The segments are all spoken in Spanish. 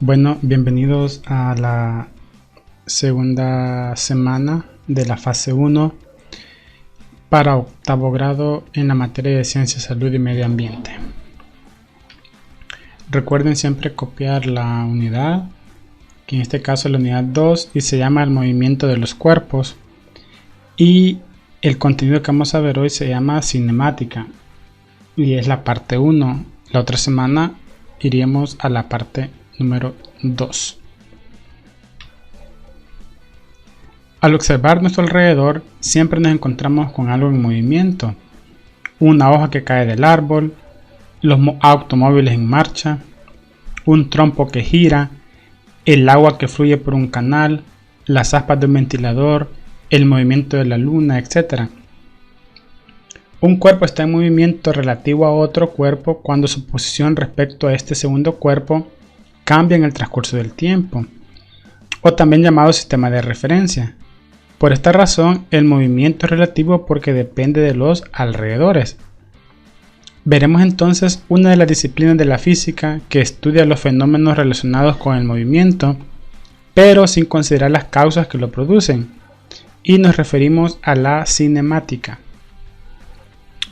Bueno, bienvenidos a la segunda semana de la fase 1 para octavo grado en la materia de Ciencia, Salud y Medio Ambiente. Recuerden siempre copiar la unidad, que en este caso es la unidad 2 y se llama el movimiento de los cuerpos. Y el contenido que vamos a ver hoy se llama cinemática y es la parte 1. La otra semana iríamos a la parte número 2. Al observar nuestro alrededor, siempre nos encontramos con algo en movimiento. Una hoja que cae del árbol, los automóviles en marcha, un trompo que gira, el agua que fluye por un canal, las aspas de un ventilador, el movimiento de la luna, etc. Un cuerpo está en movimiento relativo a otro cuerpo cuando su posición respecto a este segundo cuerpo cambia en el transcurso del tiempo, o también llamado sistema de referencia. Por esta razón, el movimiento es relativo porque depende de los alrededores. Veremos entonces una de las disciplinas de la física que estudia los fenómenos relacionados con el movimiento, pero sin considerar las causas que lo producen, y nos referimos a la cinemática.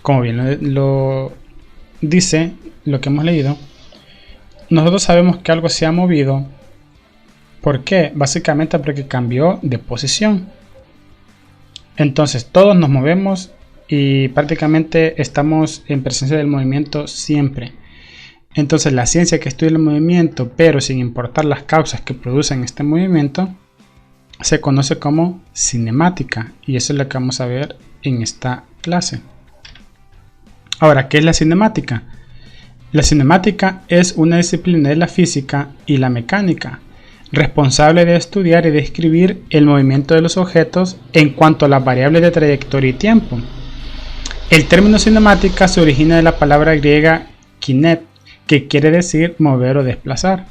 Como bien lo dice lo que hemos leído, nosotros sabemos que algo se ha movido. ¿Por qué? Básicamente porque cambió de posición. Entonces todos nos movemos y prácticamente estamos en presencia del movimiento siempre. Entonces la ciencia que estudia el movimiento, pero sin importar las causas que producen este movimiento, se conoce como cinemática, y eso es lo que vamos a ver en esta clase. Ahora, ¿qué es la cinemática? La cinemática es una disciplina de la física y la mecánica, responsable de estudiar y describir el movimiento de los objetos en cuanto a las variables de trayectoria y tiempo. El término cinemática se origina de la palabra griega kinet, que quiere decir mover o desplazar.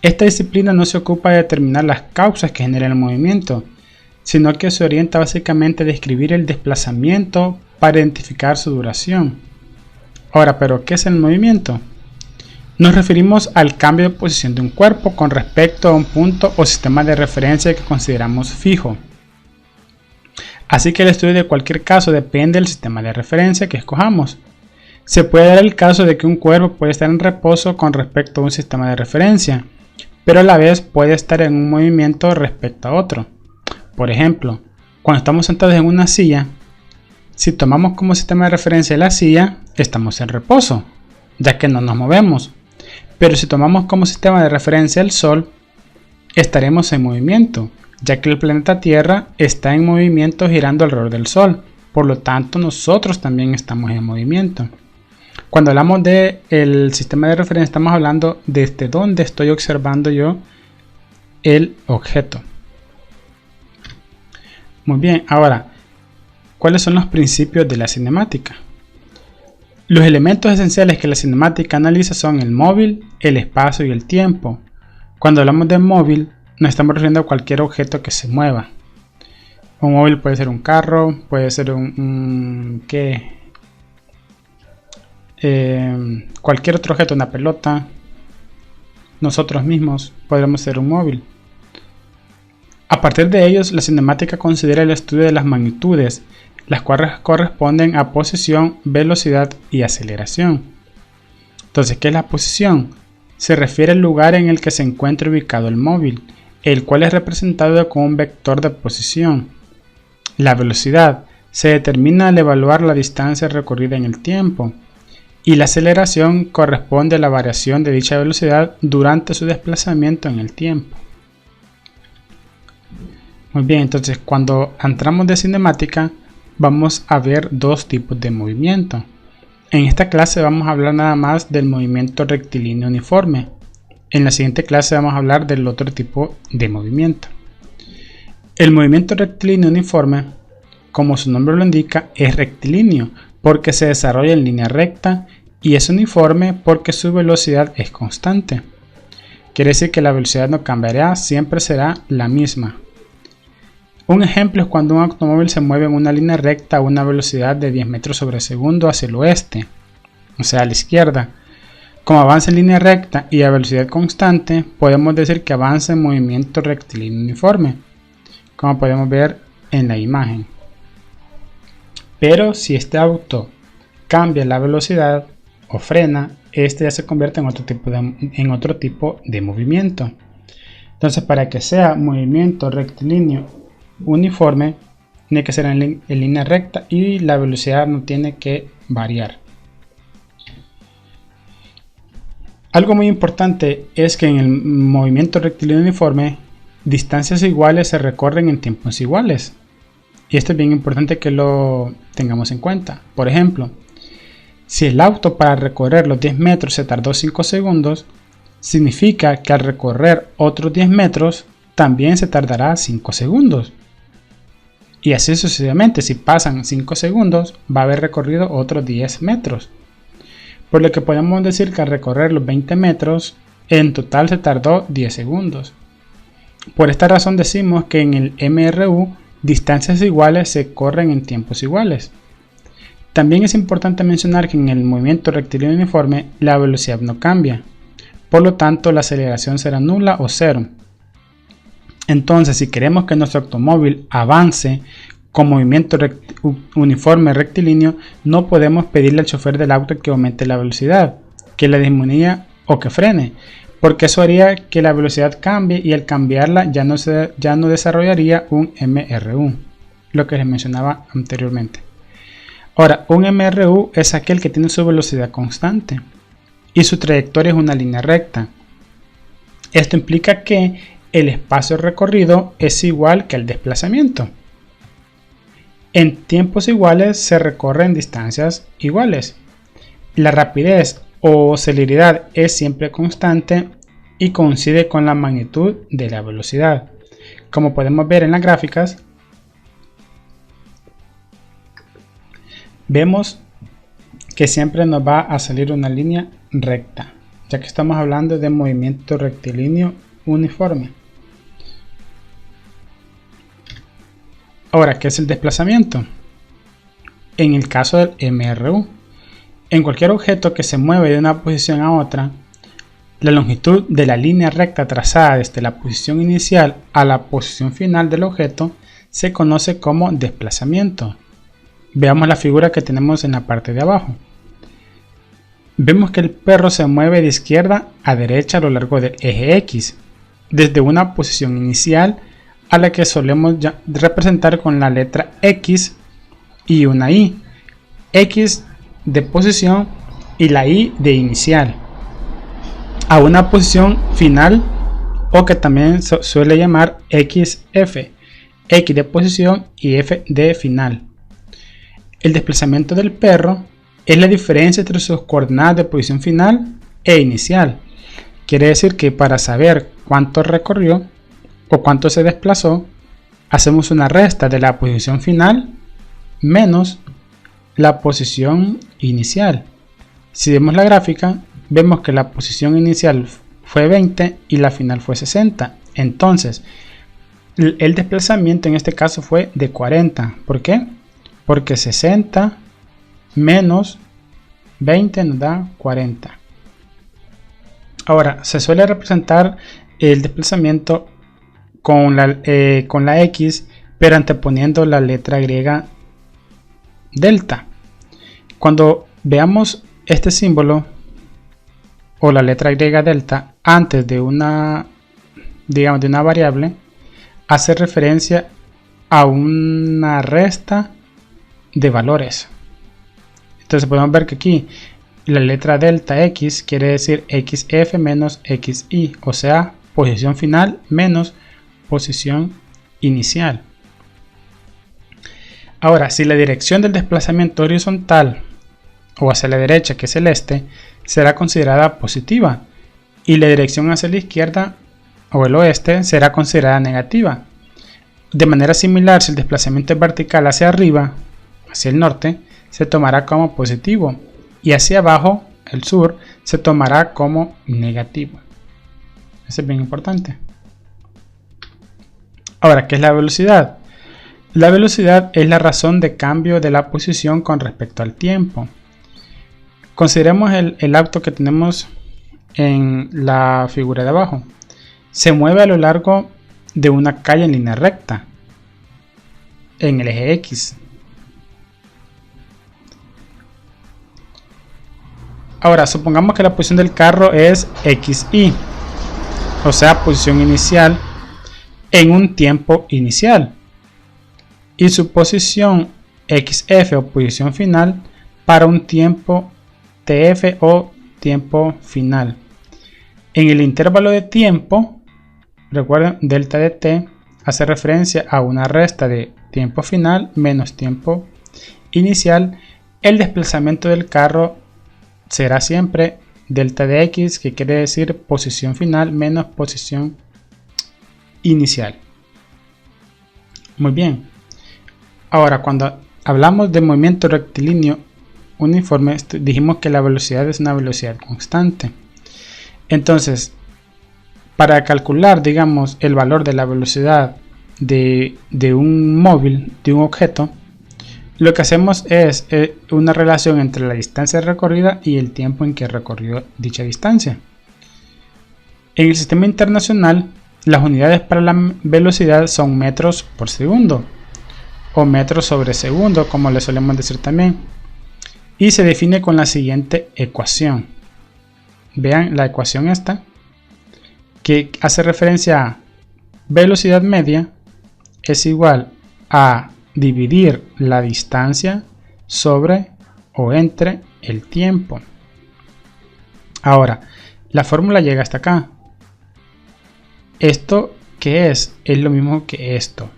Esta disciplina no se ocupa de determinar las causas que generan el movimiento, sino que se orienta básicamente a describir el desplazamiento para identificar su duración. Ahora, ¿pero qué es el movimiento? Nos referimos al cambio de posición de un cuerpo con respecto a un punto o sistema de referencia que consideramos fijo. Así que el estudio de cualquier caso depende del sistema de referencia que escojamos. Se puede dar el caso de que un cuerpo puede estar en reposo con respecto a un sistema de referencia, pero a la vez puede estar en un movimiento respecto a otro. Por ejemplo, cuando estamos sentados en una silla, si tomamos como sistema de referencia la silla, estamos en reposo, ya que no nos movemos. Pero si tomamos como sistema de referencia el Sol, estaremos en movimiento, ya que el planeta Tierra está en movimiento girando alrededor del Sol. Por lo tanto, nosotros también estamos en movimiento. Cuando hablamos del sistema de referencia, estamos hablando desde dónde estoy observando yo el objeto. Muy bien, ahora, ¿cuáles son los principios de la cinemática? Los elementos esenciales que la cinemática analiza son el móvil, el espacio y el tiempo. Cuando hablamos de móvil, nos estamos refiriendo a cualquier objeto que se mueva. Un móvil puede ser un carro, puede ser cualquier otro objeto, una pelota. Nosotros mismos podremos ser un móvil. A partir de ellos, la cinemática considera el estudio de las magnitudes, las cuales corresponden a posición, velocidad y aceleración. Entonces, ¿qué es la posición? Se refiere al lugar en el que se encuentra ubicado el móvil, el cual es representado con un vector de posición. La velocidad se determina al evaluar la distancia recorrida en el tiempo, y la aceleración corresponde a la variación de dicha velocidad durante su desplazamiento en el tiempo. Muy bien, entonces cuando entramos de cinemática, vamos a ver dos tipos de movimiento. En esta clase vamos a hablar nada más del movimiento rectilíneo uniforme. En la siguiente clase vamos a hablar del otro tipo de movimiento. El movimiento rectilíneo uniforme, como su nombre lo indica, es rectilíneo porque se desarrolla en línea recta y es uniforme porque su velocidad es constante. Quiere decir que la velocidad no cambiará, siempre será la misma. Un ejemplo es cuando un automóvil se mueve en una línea recta a una velocidad de 10 metros sobre segundo hacia el oeste, o sea a la izquierda, Como avanza en línea recta y a velocidad constante, podemos decir que avanza en movimiento rectilíneo uniforme, como podemos ver en la imagen. Pero si este auto cambia la velocidad o frena, este ya se convierte en otro tipo de movimiento. Entonces, para que sea movimiento rectilíneo uniforme, tiene que ser en línea recta y la velocidad no tiene que variar. Algo muy importante es que en el movimiento rectilíneo uniforme, distancias iguales se recorren en tiempos iguales. Y esto es bien importante que lo tengamos en cuenta. Por ejemplo, si el auto para recorrer los 10 metros se tardó 5 segundos, significa que al recorrer otros 10 metros también se tardará 5 segundos. Y así sucesivamente, si pasan 5 segundos, va a haber recorrido otros 10 metros. Por lo que podemos decir que al recorrer los 20 metros, en total se tardó 10 segundos. Por esta razón decimos que en el MRU, distancias iguales se corren en tiempos iguales. También es importante mencionar que en el movimiento rectilíneo uniforme, la velocidad no cambia. Por lo tanto, la aceleración será nula o cero. Entonces, si queremos que nuestro automóvil avance con movimiento uniforme rectilíneo, no podemos pedirle al chofer del auto que aumente la velocidad, que la disminuya o que frene, porque eso haría que la velocidad cambie y al cambiarla ya no desarrollaría un MRU, lo que les mencionaba anteriormente. Ahora, un MRU es aquel que tiene su velocidad constante y su trayectoria es una línea recta. Esto implica que el espacio recorrido es igual que el desplazamiento. En tiempos iguales se recorren distancias iguales. La rapidez o celeridad es siempre constante y coincide con la magnitud de la velocidad. Como podemos ver en las gráficas, vemos que siempre nos va a salir una línea recta, ya que estamos hablando de movimiento rectilíneo uniforme. Ahora, ¿qué es el desplazamiento? En el caso del MRU, en cualquier objeto que se mueve de una posición a otra, la longitud de la línea recta trazada desde la posición inicial a la posición final del objeto se conoce como desplazamiento. Veamos la figura que tenemos en la parte de abajo. Vemos que el perro se mueve de izquierda a derecha a lo largo del eje X, desde una posición inicial a la que solemos representar con la letra X y una Y. X de posición y la Y de inicial, a una posición final, o que también suele llamar XF, X de posición y F de final. El desplazamiento del perro es la diferencia entre sus coordenadas de posición final e inicial. Quiere decir que para saber cuánto recorrió o cuánto se desplazó, hacemos una resta de la posición final menos la posición inicial. Si vemos la gráfica, vemos que la posición inicial fue 20 y la final fue 60. Entonces, el desplazamiento en este caso fue de 40. ¿Por qué? Porque 60 menos 20 nos da 40. Ahora, se suele representar el desplazamiento con la X, pero anteponiendo la letra griega delta. Cuando veamos este símbolo o la letra griega delta antes de una variable, hace referencia a una resta de valores. Entonces podemos ver que aquí la letra delta X quiere decir XF menos XY, o sea, posición final menos posición inicial. Ahora, si la dirección del desplazamiento horizontal o hacia la derecha, que es el este, será considerada positiva, y la dirección hacia la izquierda o el oeste será considerada negativa. De manera similar, si el desplazamiento es vertical hacia arriba, hacia el norte, se tomará como positivo, y hacia abajo, el sur, se tomará como negativo. Eso es bien importante. Ahora, ¿qué es la velocidad? La velocidad es la razón de cambio de la posición con respecto al tiempo. Consideremos el auto que tenemos en la figura de abajo. Se mueve a lo largo de una calle en línea recta en el eje X. Ahora supongamos que la posición del carro es XY, o sea, posición inicial en un tiempo inicial, y su posición XF o posición final para un tiempo TF o tiempo final. En el intervalo de tiempo, recuerden, delta de t hace referencia a una resta de tiempo final menos tiempo inicial. El desplazamiento del carro será siempre delta de x, que quiere decir posición final menos posición inicial. Muy bien. Ahora, cuando hablamos de movimiento rectilíneo uniforme, dijimos que la velocidad es una velocidad constante. Entonces, para calcular, digamos, el valor de la velocidad de un móvil, de un objeto, lo que hacemos es una relación entre la distancia recorrida y el tiempo en que recorrió dicha distancia. En el sistema internacional, las unidades para la velocidad son metros por segundo o metros sobre segundo, como le solemos decir también, y se define con la siguiente ecuación. Vean la ecuación esta, que hace referencia a velocidad media es igual a dividir la distancia sobre o entre el tiempo. Ahora, la fórmula llega hasta acá. ¿Esto qué es? Es lo mismo que esto.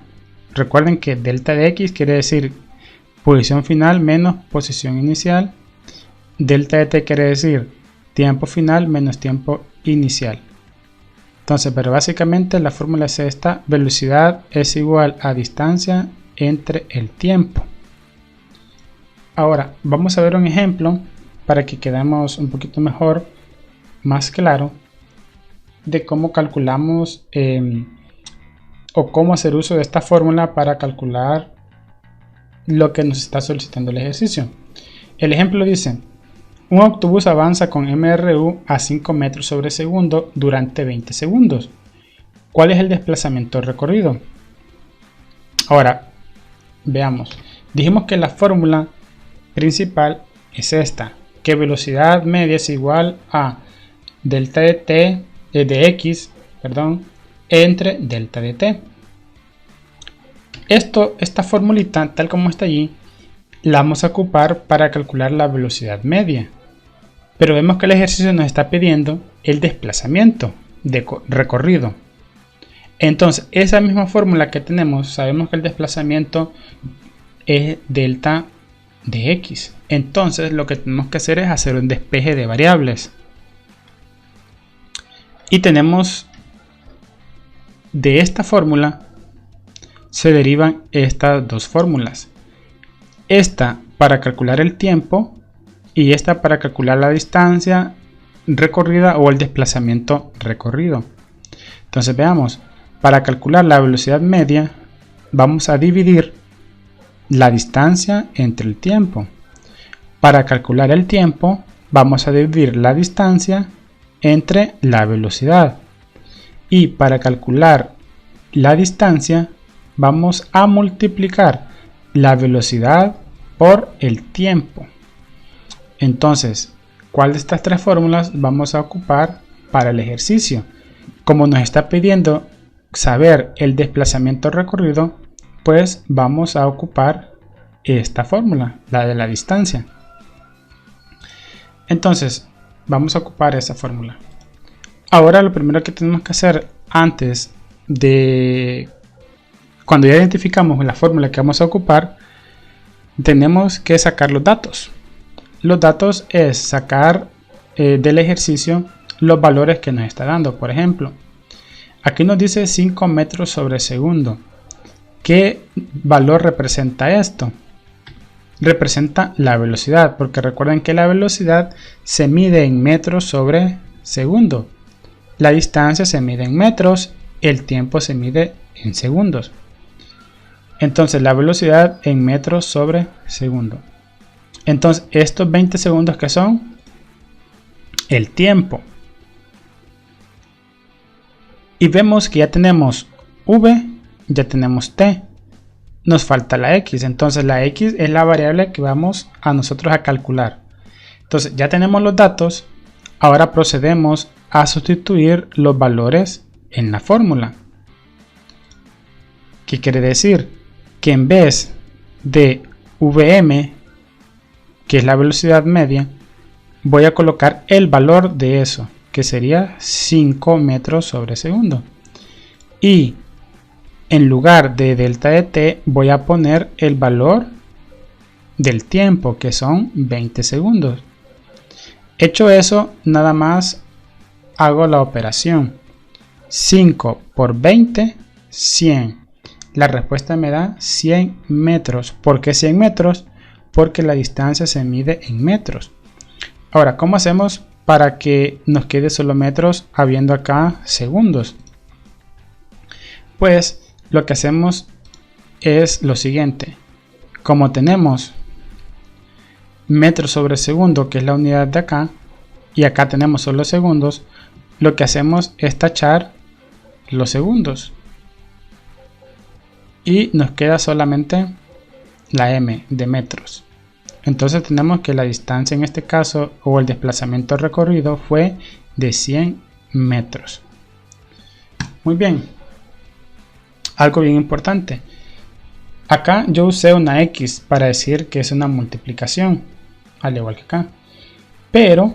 Recuerden que delta de x quiere decir posición final menos posición inicial. Delta de t quiere decir tiempo final menos tiempo inicial. Entonces, pero básicamente la fórmula es esta: velocidad es igual a distancia entre el tiempo. Ahora vamos a ver un ejemplo para que quedemos un poquito mejor, más claro, de cómo calculamos o cómo hacer uso de esta fórmula para calcular lo que nos está solicitando el ejercicio. El ejemplo dice: un autobús avanza con MRU a 5 metros sobre segundo durante 20 segundos. ¿Cuál es el desplazamiento recorrido? Ahora, veamos. Dijimos que la fórmula principal es esta, que velocidad media es igual a delta de t de x, entre delta de t. Esta formulita, tal como está allí, la vamos a ocupar para calcular la velocidad media. Pero vemos que el ejercicio nos está pidiendo el desplazamiento de recorrido. Entonces, esa misma fórmula que tenemos, sabemos que el desplazamiento es delta de x. Entonces, lo que tenemos que hacer es hacer un despeje de variables. Y tenemos de esta fórmula se derivan estas dos fórmulas. Esta para calcular el tiempo y esta para calcular la distancia recorrida o el desplazamiento recorrido. Entonces veamos, para calcular la velocidad media vamos a dividir la distancia entre el tiempo. Para calcular el tiempo vamos a dividir la distancia entre la velocidad. Y para calcular la distancia vamos a multiplicar la velocidad por el tiempo. Entonces, ¿cuál de estas tres fórmulas vamos a ocupar para el ejercicio? Como nos está pidiendo saber el desplazamiento recorrido, pues vamos a ocupar esta fórmula, la de la distancia. Entonces, vamos a ocupar esa fórmula. Ahora lo primero que tenemos que hacer antes de... Cuando ya identificamos la fórmula que vamos a ocupar, tenemos que sacar los datos. Los datos es sacar del ejercicio los valores que nos está dando. Por ejemplo, aquí nos dice 5 metros sobre segundo. ¿Qué valor representa esto? Representa la velocidad, porque recuerden que la velocidad se mide en metros sobre segundo. La distancia se mide en metros, el tiempo se mide en segundos. Entonces la velocidad en metros sobre segundo. Entonces estos 20 segundos que son el tiempo. Y vemos que ya tenemos v, ya tenemos t. Nos falta la x. Entonces la x es la variable que vamos a nosotros a calcular. Entonces ya tenemos los datos. Ahora procedemos a sustituir los valores en la fórmula. ¿Qué quiere decir? Que en vez de Vm, que es la velocidad media, voy a colocar el valor de eso, que sería 5 metros sobre segundo. Y en lugar de delta de t voy a poner el valor del tiempo, que son 20 segundos. Hecho eso, nada más hago la operación. 5 por 20, 100. La respuesta me da 100 metros. ¿Por qué 100 metros? Porque la distancia se mide en metros. Ahora, ¿cómo hacemos para que nos quede solo metros habiendo acá segundos? Pues lo que hacemos es lo siguiente. Como tenemos metros sobre segundo, que es la unidad de acá, y acá tenemos solo segundos, lo que hacemos es tachar los segundos. Y nos queda solamente la m de metros. Entonces tenemos que la distancia en este caso, o el desplazamiento recorrido, fue de 100 metros. Muy bien. Algo bien importante. Acá yo usé una x para decir que es una multiplicación, al igual que acá. Pero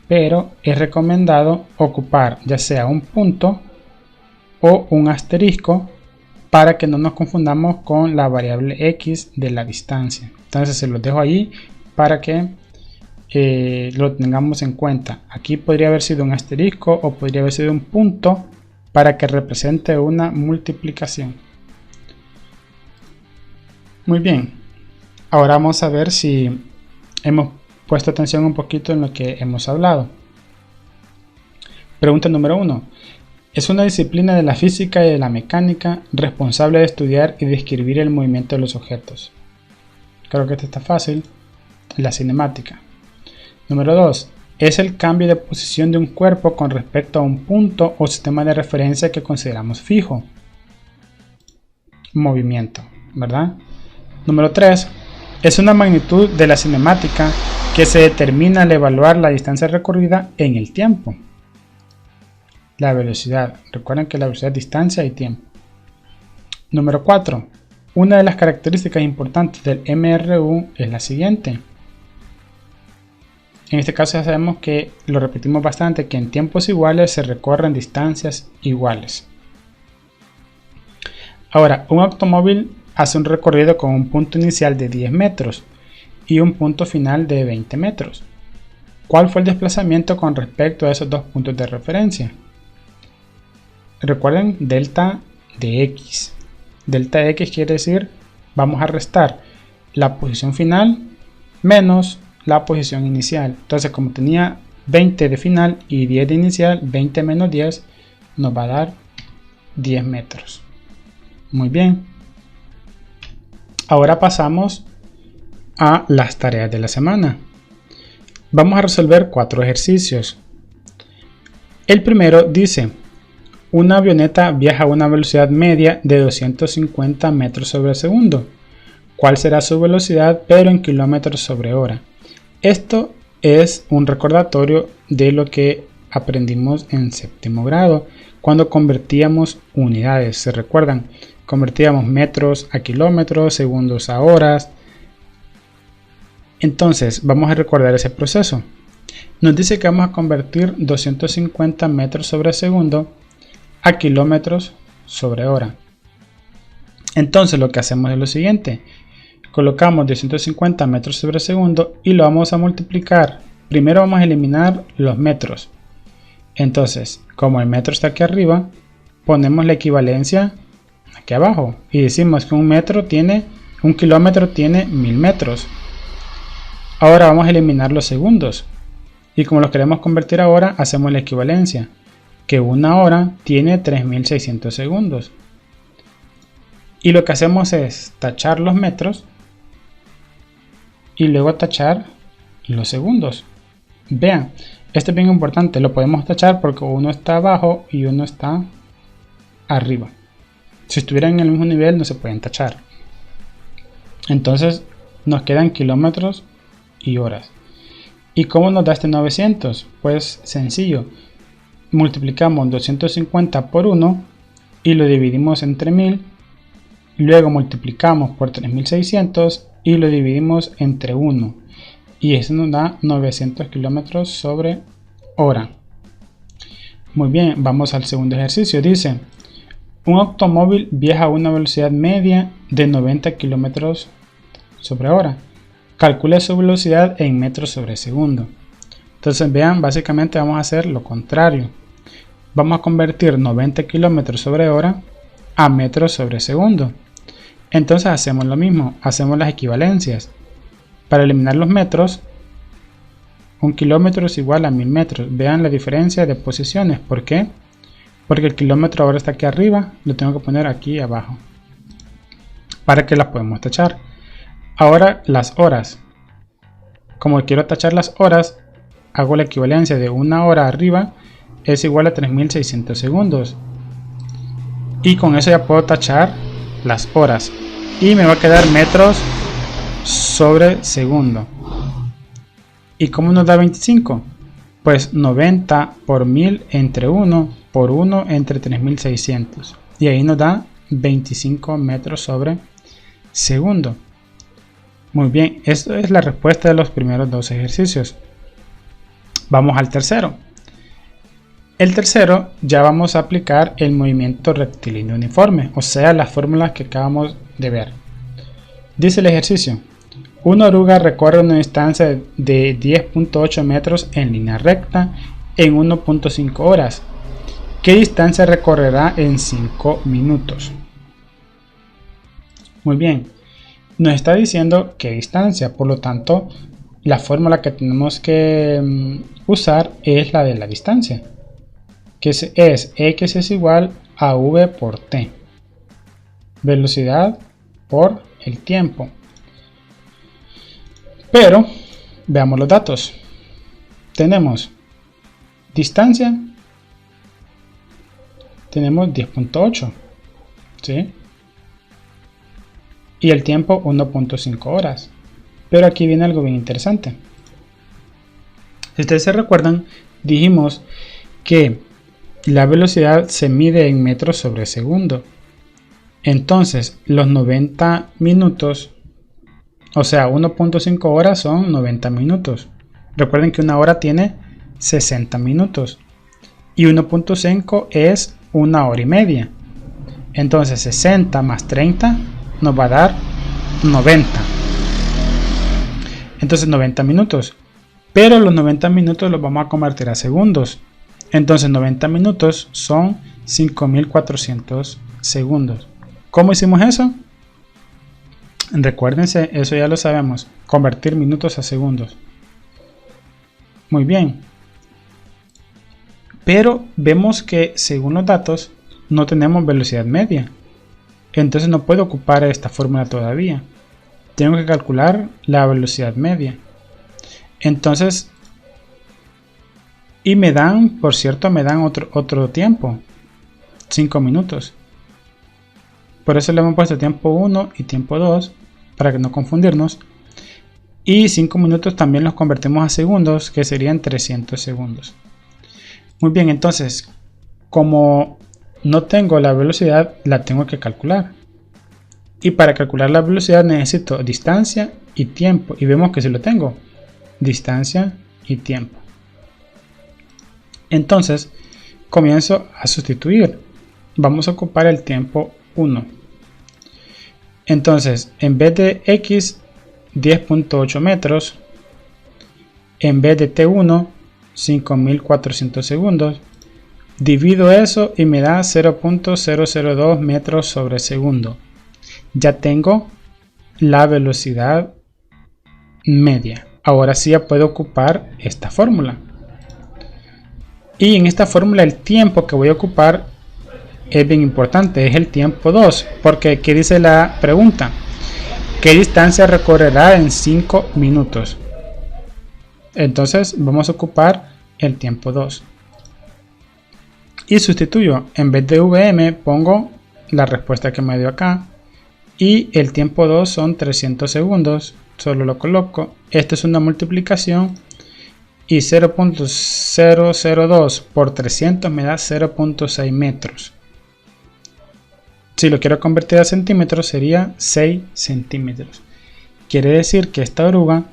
es recomendado ocupar ya sea un punto o un asterisco para que no nos confundamos con la variable x de la distancia. Entonces se los dejo ahí para que lo tengamos en cuenta. Aquí podría haber sido un asterisco o podría haber sido un punto para que represente una multiplicación. Muy bien. Ahora vamos a ver si hemos puesto atención un poquito en lo que hemos hablado. Pregunta número 1. Es una disciplina de la física y de la mecánica responsable de estudiar y describir el movimiento de los objetos. Creo que esta está fácil. La cinemática. Número 2. Es el cambio de posición de un cuerpo con respecto a un punto o sistema de referencia que consideramos fijo. Movimiento, ¿verdad? Número 3. Es una magnitud de la cinemática que se determina al evaluar la distancia recorrida en el tiempo. La velocidad. Recuerden que la velocidad es distancia y tiempo. Número 4. Una de las características importantes del MRU es la siguiente. En este caso ya sabemos que lo repetimos bastante, que en tiempos iguales se recorren distancias iguales. Ahora, un automóvil hace un recorrido con un punto inicial de 10 metros y un punto final de 20 metros. ¿Cuál fue el desplazamiento con respecto a esos dos puntos de referencia? Recuerden delta de x. Delta de x quiere decir, vamos a restar la posición final menos la posición inicial. Entonces, como tenía 20 de final y 10 de inicial, 20 menos 10 nos va a dar 10 metros. Muy bien. Ahora pasamos a las tareas de la semana. Vamos a resolver 4 ejercicios. El primero dice: una avioneta viaja a una velocidad media de 250 metros sobre segundo. ¿Cuál será su velocidad, pero en kilómetros sobre hora? Esto es un recordatorio de lo que aprendimos en séptimo grado, cuando convertíamos unidades. ¿Se recuerdan? Convertíamos metros a kilómetros, segundos a horas. Entonces, vamos a recordar ese proceso. Nos dice que vamos a convertir 250 metros sobre segundo a kilómetros sobre hora. Entonces lo que hacemos es lo siguiente: colocamos 250 metros sobre segundo y lo vamos a multiplicar. Primero vamos a eliminar los metros. Entonces, como el metro está aquí arriba, ponemos la equivalencia aquí abajo y decimos que un kilómetro tiene 1000 metros. Ahora vamos a eliminar los segundos y como los queremos convertir a hora, hacemos la equivalencia, que una hora tiene 3600 segundos. Y lo que hacemos es tachar los metros y luego tachar los segundos. Vean, esto es bien importante, lo podemos tachar porque uno está abajo y uno está arriba. Si estuvieran en el mismo nivel no se pueden tachar. Entonces nos quedan kilómetros y horas. ¿Y cómo nos da este 900? Pues sencillo, multiplicamos 250 por 1 y lo dividimos entre 1000. Luego multiplicamos por 3600 y lo dividimos entre 1. Y eso nos da 900 kilómetros sobre hora. Muy bien, vamos al segundo ejercicio. Dice, un automóvil viaja a una velocidad media de 90 kilómetros sobre hora. Calcula su velocidad en metros sobre segundo. Entonces vean, básicamente vamos a hacer lo contrario. Vamos a convertir 90 kilómetros sobre hora a metros sobre segundo. Entonces hacemos lo mismo, hacemos las equivalencias. Para eliminar los metros, 1 kilómetro es igual a 1000 metros. Vean la diferencia de posiciones. ¿Por qué? Porque el kilómetro ahora está aquí arriba, lo tengo que poner aquí abajo para que las podamos tachar. Ahora las horas. Como quiero tachar las horas, hago la equivalencia de una hora arriba es igual a 3600 segundos. Y con eso ya puedo tachar las horas. Y me va a quedar metros sobre segundo. ¿Y cómo nos da 25? Pues 90 por 1000 entre 1 por 1 entre 3600. Y ahí nos da 25 metros sobre segundo. Muy bien, esto es la respuesta de los primeros dos ejercicios. Vamos al tercero. El tercero ya vamos a aplicar el movimiento rectilíneo uniforme, o sea, las fórmulas que acabamos de ver. Dice el ejercicio, una oruga recorre una distancia de 10.8 metros en línea recta en 1.5 horas. ¿Qué distancia recorrerá en 5 minutos? Muy bien, nos está diciendo qué distancia, por lo tanto, la fórmula que tenemos que usar es la de la distancia, que es x es igual a v por t, velocidad por el tiempo. Pero veamos los datos. Tenemos distancia, tenemos 10.8, ¿sí? Y el tiempo 1.5 horas. Pero aquí viene algo bien interesante. Si ustedes se recuerdan, dijimos que la velocidad se mide en metros sobre segundo. Entonces, los 90 minutos, o sea, 1.5 horas son 90 minutos. Recuerden que una hora tiene 60 minutos. Y 1.5 es una hora y media. Entonces, 60 más 30 nos va a dar 90. Entonces 90 minutos. Pero los 90 minutos los vamos a convertir a segundos. Entonces 90 minutos son 5400 segundos. ¿Cómo hicimos eso? Recuérdense, eso ya lo sabemos. Convertir minutos a segundos. Muy bien. Pero vemos que según los datos no tenemos velocidad media. Entonces no puedo ocupar esta fórmula todavía. Tengo que calcular la velocidad media. Entonces, y me dan, por cierto, me dan otro tiempo. 5 minutos. Por eso le hemos puesto tiempo 1 y tiempo 2, para que no confundirnos. Y 5 minutos también los convertimos a segundos, que serían 300 segundos. Muy bien, entonces, como no tengo la velocidad, la tengo que calcular. Y para calcular la velocidad necesito distancia y tiempo. Y vemos que sí lo tengo. Distancia y tiempo. Entonces, comienzo a sustituir. Vamos a ocupar el tiempo 1. Entonces, en vez de x, 10.8 metros. En vez de t1, 5400 segundos. Divido eso y me da 0.002 metros sobre segundo. Ya tengo la velocidad media. Ahora sí ya puedo ocupar esta fórmula. Y en esta fórmula el tiempo que voy a ocupar es bien importante. Es el tiempo 2. Porque aquí dice la pregunta. ¿Qué distancia recorrerá en 5 minutos? Entonces vamos a ocupar el tiempo 2. Y sustituyo, en vez de VM pongo la respuesta que me dio acá. Y el tiempo 2 son 300 segundos. Solo lo coloco. Esto es una multiplicación. Y 0.002 por 300 me da 0.6 metros. Si lo quiero convertir a centímetros sería 6 centímetros. Quiere decir que esta oruga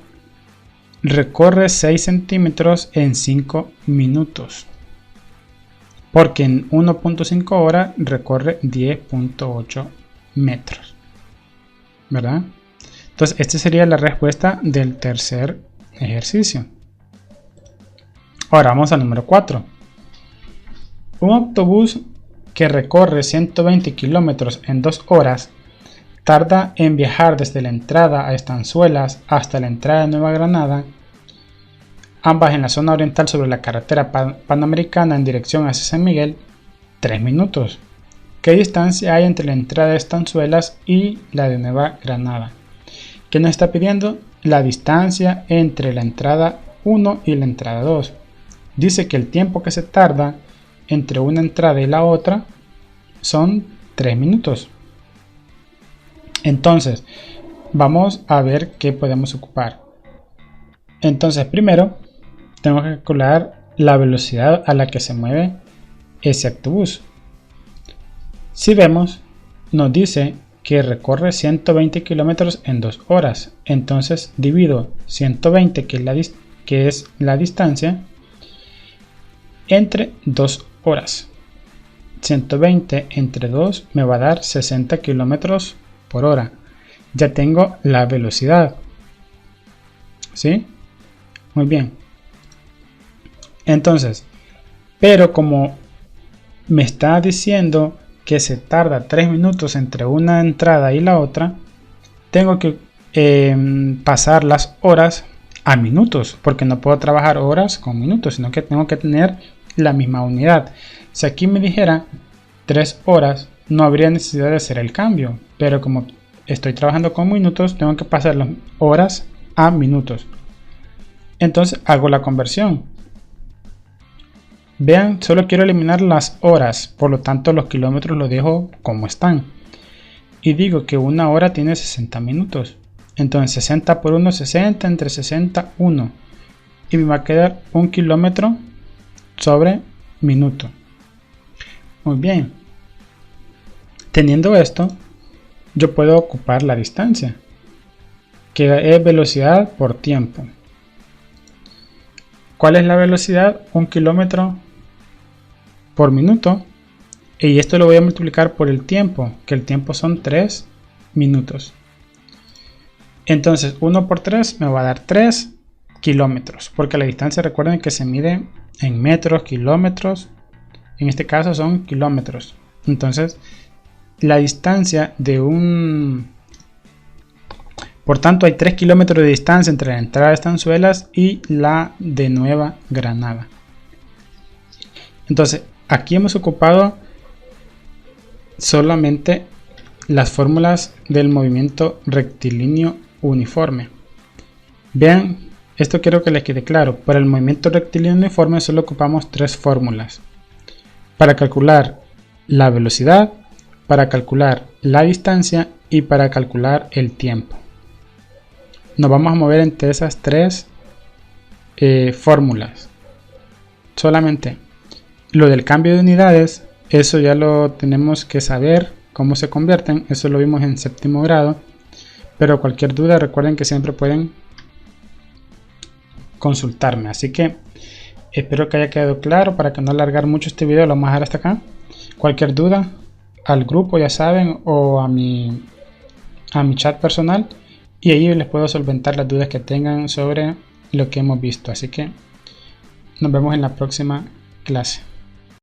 recorre 6 centímetros en 5 minutos. Porque en 1.5 horas recorre 10.8 metros. ¿Verdad? Entonces esta sería la respuesta del tercer ejercicio. Ahora vamos al número 4. Un autobús que recorre 120 kilómetros en 2 horas tarda en viajar desde la entrada a Estanzuelas hasta la entrada de Nueva Granada, ambas en la zona oriental sobre la carretera panamericana en dirección hacia San Miguel, 3 minutos. ¿Qué distancia hay entre la entrada de Estanzuelas y la de Nueva Granada? ¿Qué nos está pidiendo? La distancia entre la entrada 1 y la entrada 2. Dice que el tiempo que se tarda entre una entrada y la otra son 3 minutos. Entonces, vamos a ver qué podemos ocupar. Entonces, primero, tengo que calcular la velocidad a la que se mueve ese autobús. Si vemos, nos dice que recorre 120 kilómetros en 2 horas. Entonces, divido 120, que es la distancia, entre 2 horas. 120 entre 2 me va a dar 60 kilómetros por hora. Ya tengo la velocidad. ¿Sí? Muy bien. Entonces, pero como me está diciendo que se tarda 3 minutos entre una entrada y la otra, tengo que pasar las horas a minutos, porque no puedo trabajar horas con minutos, sino que tengo que tener la misma unidad. Si aquí me dijera 3 horas, no habría necesidad de hacer el cambio, pero como estoy trabajando con minutos, tengo que pasar las horas a minutos. Entonces hago la conversión. Vean, solo quiero eliminar las horas, por lo tanto los kilómetros los dejo como están. Y digo que una hora tiene 60 minutos. Entonces 60 por 1, 60, entre 60, 1. Y me va a quedar 1 kilómetro sobre minuto. Muy bien. Teniendo esto, yo puedo ocupar la distancia, que es velocidad por tiempo. ¿Cuál es la velocidad? 1 kilómetro por minuto. Y esto lo voy a multiplicar por el tiempo, que el tiempo son 3 minutos. Entonces 1 por 3 me va a dar 3 kilómetros, porque la distancia, recuerden que se mide en metros, kilómetros. En este caso son kilómetros. Entonces la distancia de por tanto hay 3 kilómetros de distancia entre la entrada de Estanzuelas y la de Nueva Granada. Entonces aquí hemos ocupado solamente las fórmulas del movimiento rectilíneo uniforme. Vean, esto quiero que les quede claro. Para el movimiento rectilíneo uniforme solo ocupamos 3 fórmulas. Para calcular la velocidad, para calcular la distancia y para calcular el tiempo. Nos vamos a mover entre esas 3 fórmulas. Solamente lo del cambio de unidades, eso ya lo tenemos que saber cómo se convierten. Eso lo vimos en 7º grado. Pero cualquier duda, recuerden que siempre pueden consultarme. Así que espero que haya quedado claro. Para que no alargar mucho este video, lo vamos a dejar hasta acá. Cualquier duda, al grupo, ya saben, o a mi chat personal, y ahí les puedo solventar las dudas que tengan sobre lo que hemos visto. Así que nos vemos en la próxima clase.